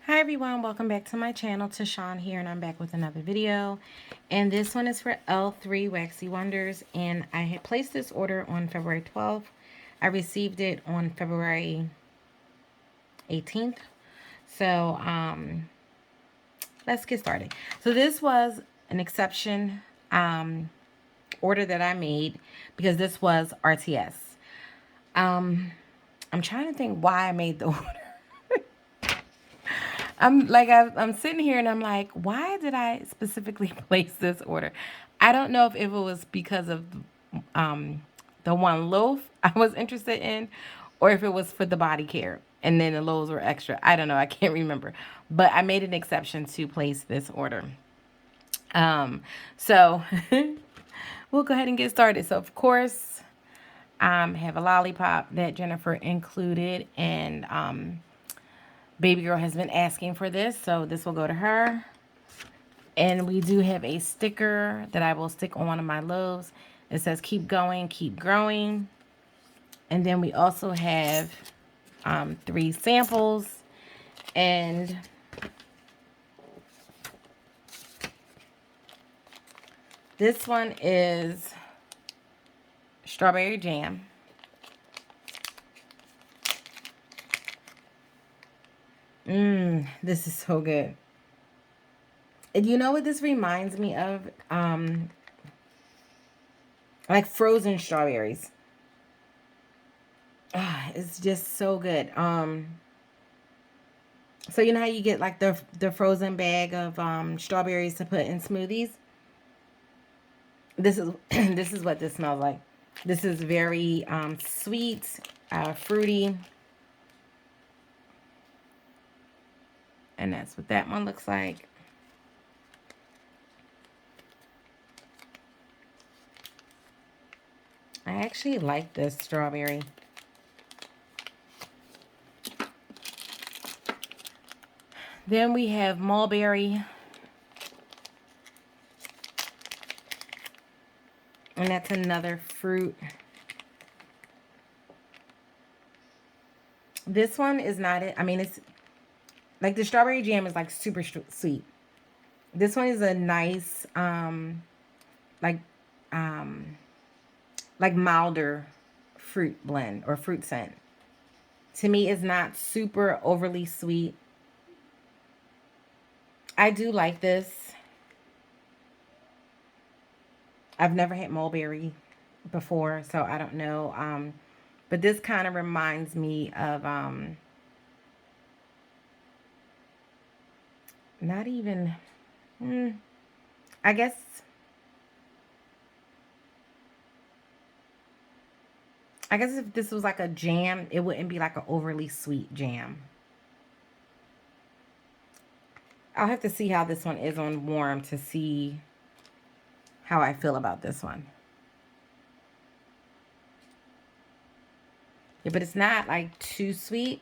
Hi everyone, welcome back to my channel. Tashawn here, and I'm back with another video. And this one is for L3 Waxy Wonders, and I had placed this order on February 12th. I received it on February 18th. So let's get started. So this was an exception order that I made because this was RTS. I'm trying to think why I made the order. I'm sitting here and I'm like, why did I specifically place this order? I don't know if it was because of the one loaf I was interested in, or if it was for the body care and then the loaves were extra. I don't know. I can't remember, but I made an exception to place this order. So we'll go ahead and get started. So of course, have a lollipop that Jennifer included, and baby girl has been asking for this, so this will go to her. And we do have a sticker that I will stick on one of my loaves. It says keep going, keep growing. And then we also have 3 samples, and this one is strawberry jam. This is so good. And you know what this reminds me of? Like frozen strawberries. It's just so good. So you know how you get like the frozen bag of strawberries to put in smoothies? This is this is what this smells like. This is very sweet, fruity. And that's what that one looks like. I actually like this strawberry. Then we have mulberry. And that's another fruit. This one is not it. I mean, it's like the strawberry jam is like super sweet. This one is a nice, like, um, like milder fruit blend or fruit scent. To me, it's not super overly sweet. I do like this. I've never had mulberry before, so I don't know. But this kind of reminds me of not even. I guess if this was like a jam, it wouldn't be like an overly sweet jam. I'll have to see how this one is on warm to see how I feel about this one. Yeah, but it's not like too sweet.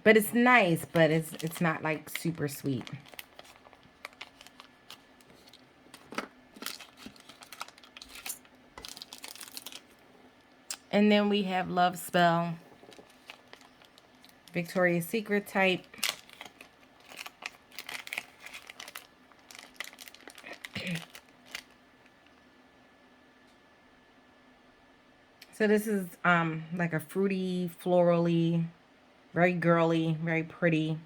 But it's nice, but it's not like super sweet. And then we have Love Spell, Victoria's Secret type. So this is like a fruity, florally, very girly, very pretty.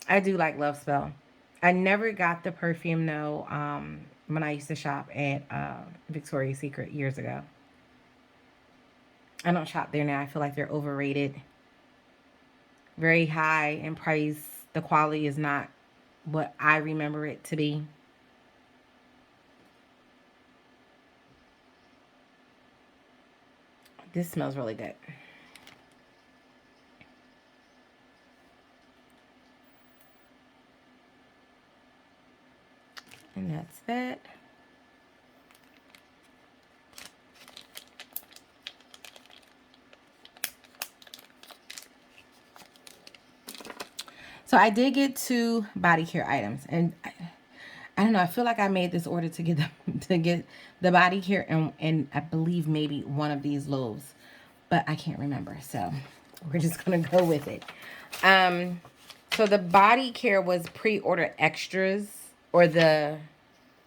I do like Love Spell. I never got the perfume though when I used to shop at Victoria's Secret years ago. I don't shop there now. I feel like they're overrated. Very high in price. The quality is not what I remember it to be. This smells really good. And that's that. So I did get 2 body care items, and I don't know. I feel like I made this order to get the body care and I believe maybe one of these loaves, but I can't remember. So we're just going to go with it. So the body care was pre-order extras, or the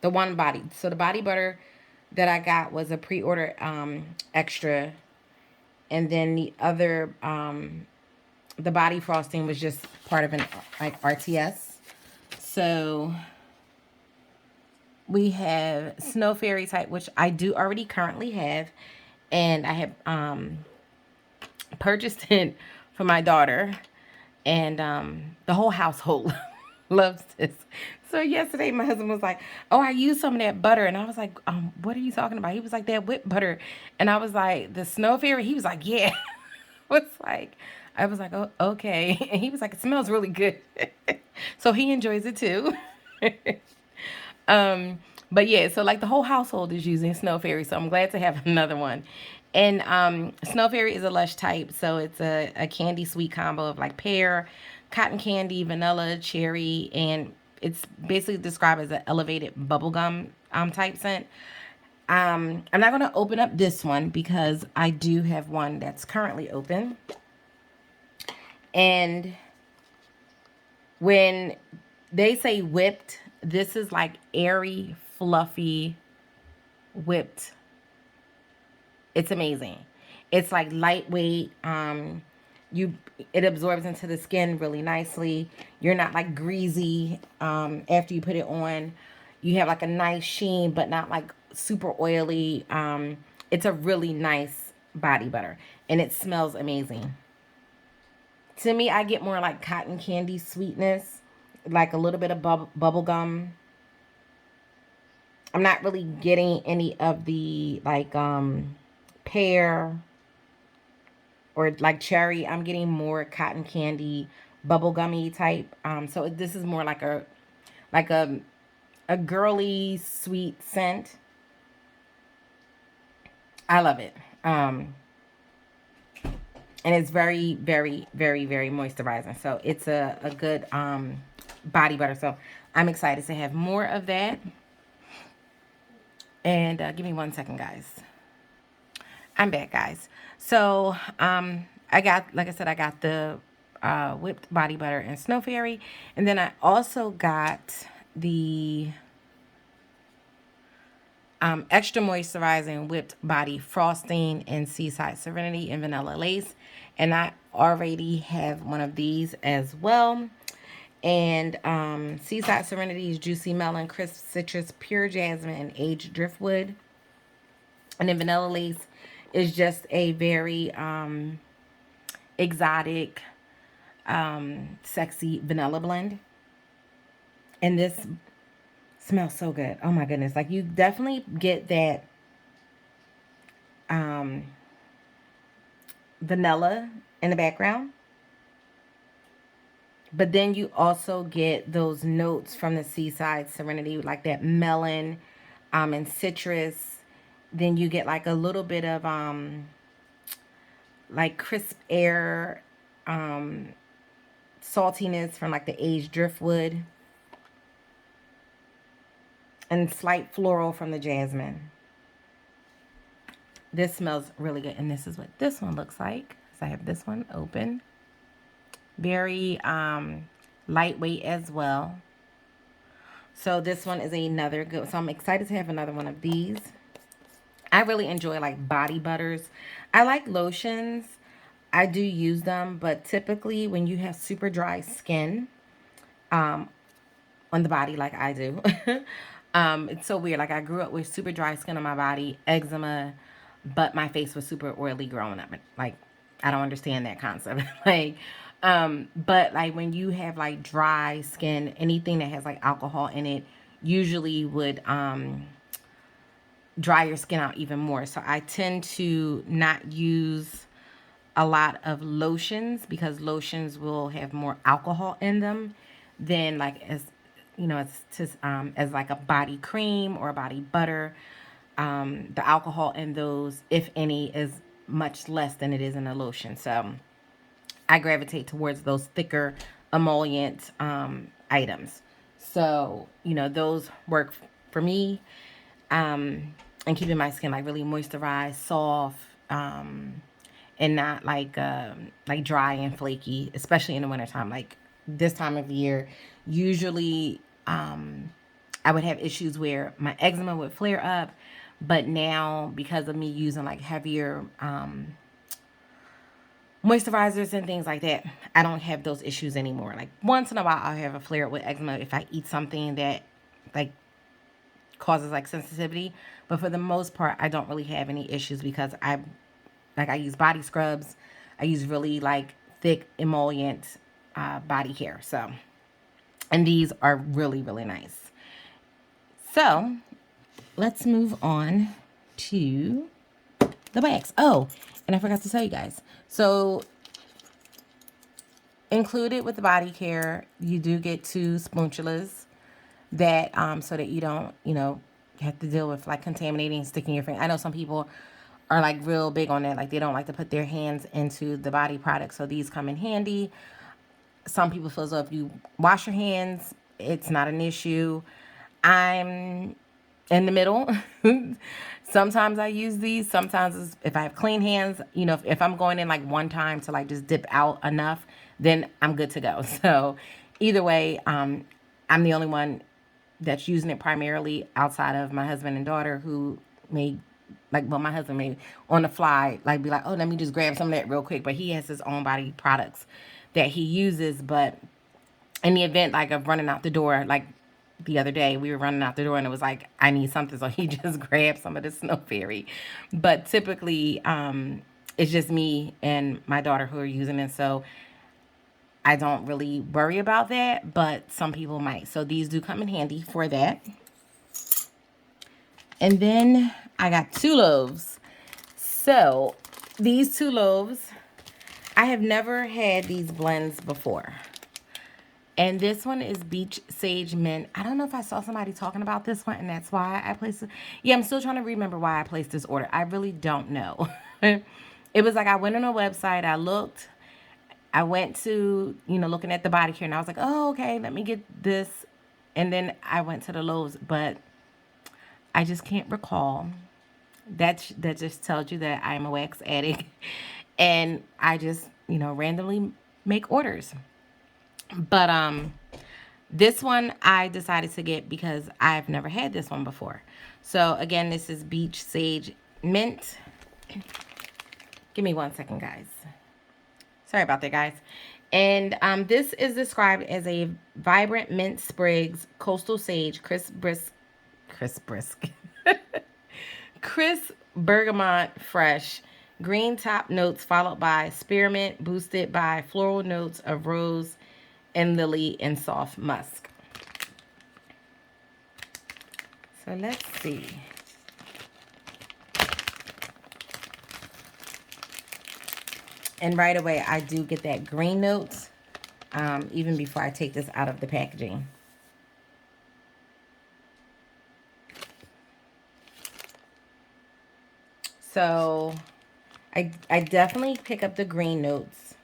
one body. So the body butter that I got was a pre-order extra, and then the other the body frosting was just part of an like RTS. So we have Snow Fairy type, which I do already currently have, and I have purchased it for my daughter, and the whole household loves this. So yesterday my husband was like, oh, I used some of that butter, and I was like, what are you talking about? He was like, that whipped butter, and I was like, the Snow Fairy. He was like, yeah. I was like, oh, okay. And he was like, it smells really good. So he enjoys it too. um, but yeah, so like the whole household is using Snow Fairy, so I'm glad to have another one. And Snow Fairy is a lush type, so it's a candy sweet combo of like pear, cotton candy, vanilla, cherry, and it's basically described as an elevated bubblegum type scent. I'm not going to open up this one because I do have one that's currently open. And when they say whipped, this is like airy, fluffy, whipped. It's amazing. It's like lightweight. It absorbs into the skin really nicely. You're not like greasy after you put it on. You have like a nice sheen, but not like super oily. It's a really nice body butter, and it smells amazing. To me, I get more like cotton candy sweetness, like a little bit of bubble gum. I'm not really getting any of the like pear or like cherry. I'm getting more cotton candy, bubblegummy type. So this is more like like a a girly sweet scent. I love it. And it's very, very, very, very moisturizing. So it's a good body butter. So I'm excited to have more of that. And give me 1 second, guys. I'm back, guys. So I got, like I said, I got the whipped body butter and Snow Fairy. And then I also got the extra moisturizing whipped body frosting in Seaside Serenity and Vanilla Lace. And I already have one of these as well. And Seaside Serenity is Juicy Melon, Crisp Citrus, Pure Jasmine, and Aged Driftwood. And then Vanilla Lace is just a very exotic, sexy vanilla blend. And this smells so good. Oh my goodness. Like you definitely get that vanilla in the background. But then you also get those notes from the Seaside Serenity, like that melon and citrus. Then you get like a little bit of like crisp air, saltiness from like the aged driftwood, and slight floral from the jasmine. This smells really good. And this is what this one looks like. So I have this one open. Very lightweight as well. So this one is another good. So I'm excited to have another one of these. I really enjoy like body butters. I like lotions. I do use them, but typically when you have super dry skin on the body like I do, it's so weird. Like I grew up with super dry skin on my body, eczema, but my face was super oily growing up. Like I don't understand that concept. Like, but like when you have like dry skin, anything that has like alcohol in it usually would dry your skin out even more. So I tend to not use a lot of lotions because lotions will have more alcohol in them than like as you know as like a body cream or a body butter. The alcohol in those, if any, is much less than it is in a lotion. So I gravitate towards those thicker emollient items. So those work for me. And keeping my skin like really moisturized, soft, and not like dry and flaky, especially in the wintertime. Like this time of year, usually I would have issues where my eczema would flare up, but now because of me using like heavier moisturizers and things like that, I don't have those issues anymore. Like once in a while, I'll have a flare up with eczema if I eat something that like causes like sensitivity, but for the most part, I don't really have any issues because I use body scrubs. I use really like thick emollient body care. So, and these are really, really nice. So let's move on to the wax. Oh, and I forgot to tell you guys. So included with the body care, you do get 2 spatulas that so that you don't, have to deal with like contaminating, sticking your finger. I know some people are like real big on that. Like they don't like to put their hands into the body product. So these come in handy. Some people feel as though if you wash your hands, it's not an issue. I'm in the middle. Sometimes I use these. Sometimes if I have clean hands, if I'm going in like one time to like just dip out enough, then I'm good to go. So either way, I'm the only one that's using it primarily outside of my husband and daughter who may my husband may on the fly like be like, oh, let me just grab some of that real quick, but he has his own body products that he uses. But in the event like of running out the door, like the other day we were running out the door and it was like I need something, so he just grabbed some of the Snow Fairy. But typically it's just me and my daughter who are using it, so I don't really worry about that, but some people might. So these do come in handy for that. And then I got 2 loaves. So these 2 loaves, I have never had these blends before. And this one is Beach Sage Mint. I don't know if I saw somebody talking about this one, and that's why I placed it. Yeah, I'm still trying to remember why I placed this order. I really don't know. It was like I went on a website, I looked, I went to, looking at the body care, and I was like, oh, okay, let me get this. And then I went to the loaves, but I just can't recall. That just tells you that I'm a wax addict. And I just, randomly make orders. But this one I decided to get because I've never had this one before. So again, this is Beach Sage Mint. Give me 1 second, guys. Sorry about that, guys. And this is described as a vibrant mint sprigs, coastal sage, crisp bergamot fresh, green top notes followed by spearmint, boosted by floral notes of rose and lily and soft musk. So let's see. And right away, I do get that green notes, even before I take this out of the packaging. So I definitely pick up the green notes.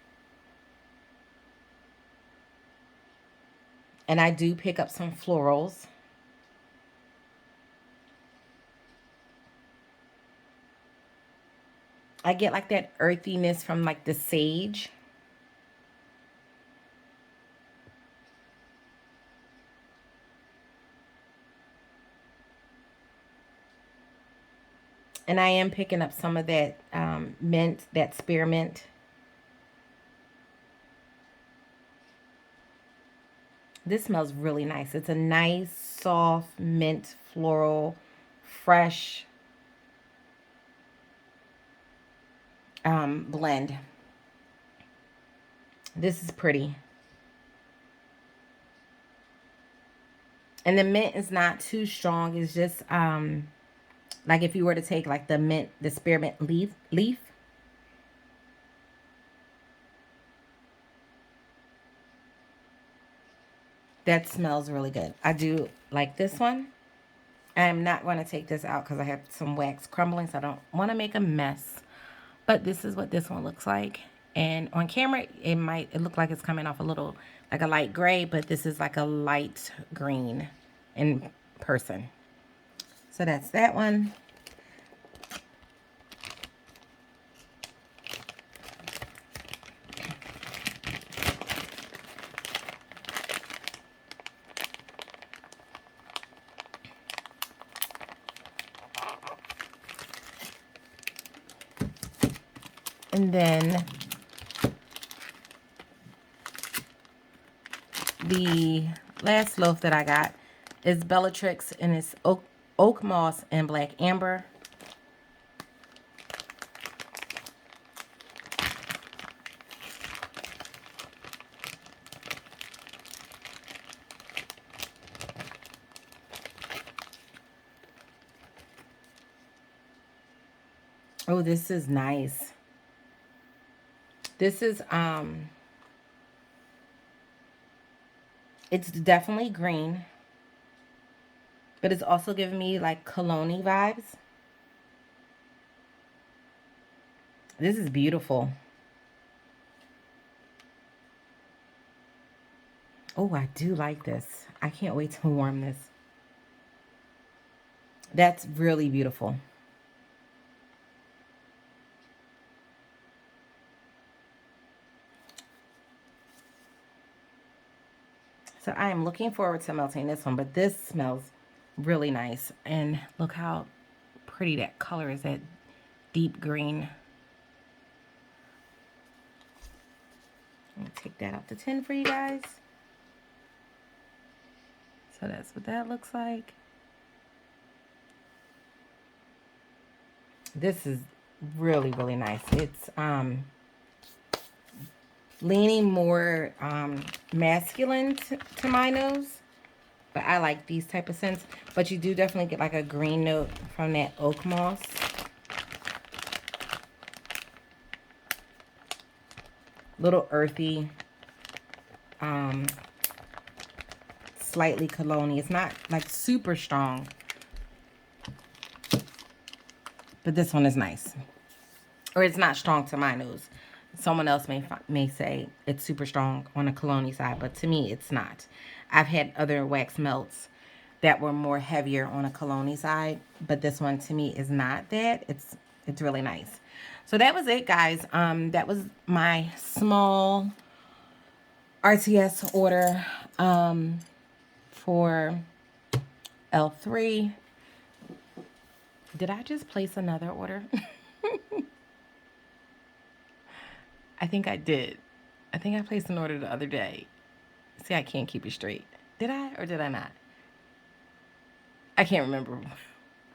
And I do pick up some florals. I get like that earthiness from like the sage. And I am picking up some of that mint, that spearmint. This smells really nice. It's a nice, soft, mint, floral, fresh blend. This is pretty. And the mint is not too strong. It's just like if you were to take like the mint, the spearmint leaf. That smells really good. I do like this one. I'm not going to take this out because I have some wax crumbling, so I don't want to make a mess. But this is what this one looks like. And on camera, it look like it's coming off a little, like a light gray, but this is like a light green in person. So that's that one. And then the last loaf that I got is Bellatrix, and it's oak moss and black amber. Oh, this is nice. This is it's definitely green, but it's also giving me like cologne vibes. This is beautiful. Oh, I do like this. I can't wait to warm this. That's really beautiful. So I am looking forward to melting this one, but this smells really nice. And look how pretty that color is, that deep green. Let me take that off the tin for you guys. So that's what that looks like. This is really, really nice. It's leaning more masculine to my nose, but I like these type of scents. But you do definitely get like a green note from that oak moss. Little earthy, slightly cologne-y. It's not like super strong, but this one is nice. Or it's not strong to my nose. Someone else may say it's super strong on a cologne side, but to me, it's not. I've had other wax melts that were more heavier on a cologne side, but this one to me is not that. It's really nice. So that was it, guys. That was my small RTS order for L3. Did I just place another order? I think I did. I think I placed an order the other day. See, I can't keep it straight. Did I or did I not? I can't remember.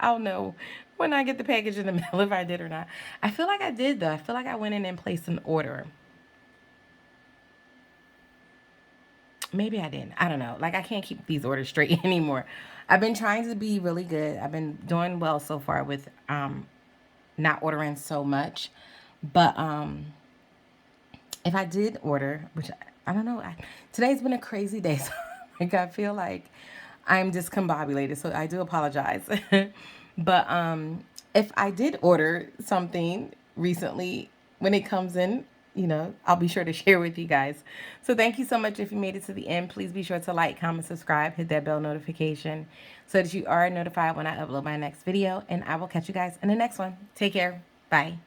I'll know when I get the package in the mail if I did or not. I feel like I did, though. I feel like I went in and placed an order. Maybe I didn't. I don't know. Like, I can't keep these orders straight anymore. I've been trying to be really good. I've been doing well so far with not ordering so much. But if I did order, which I don't know, today's been a crazy day, so like I feel like I'm discombobulated, so I do apologize. But if I did order something recently, when it comes in, you know, I'll be sure to share with you guys. So thank you so much. If you made it to the end, please be sure to like, comment, subscribe, hit that bell notification so that you are notified when I upload my next video, and I will catch you guys in the next one. Take care. Bye.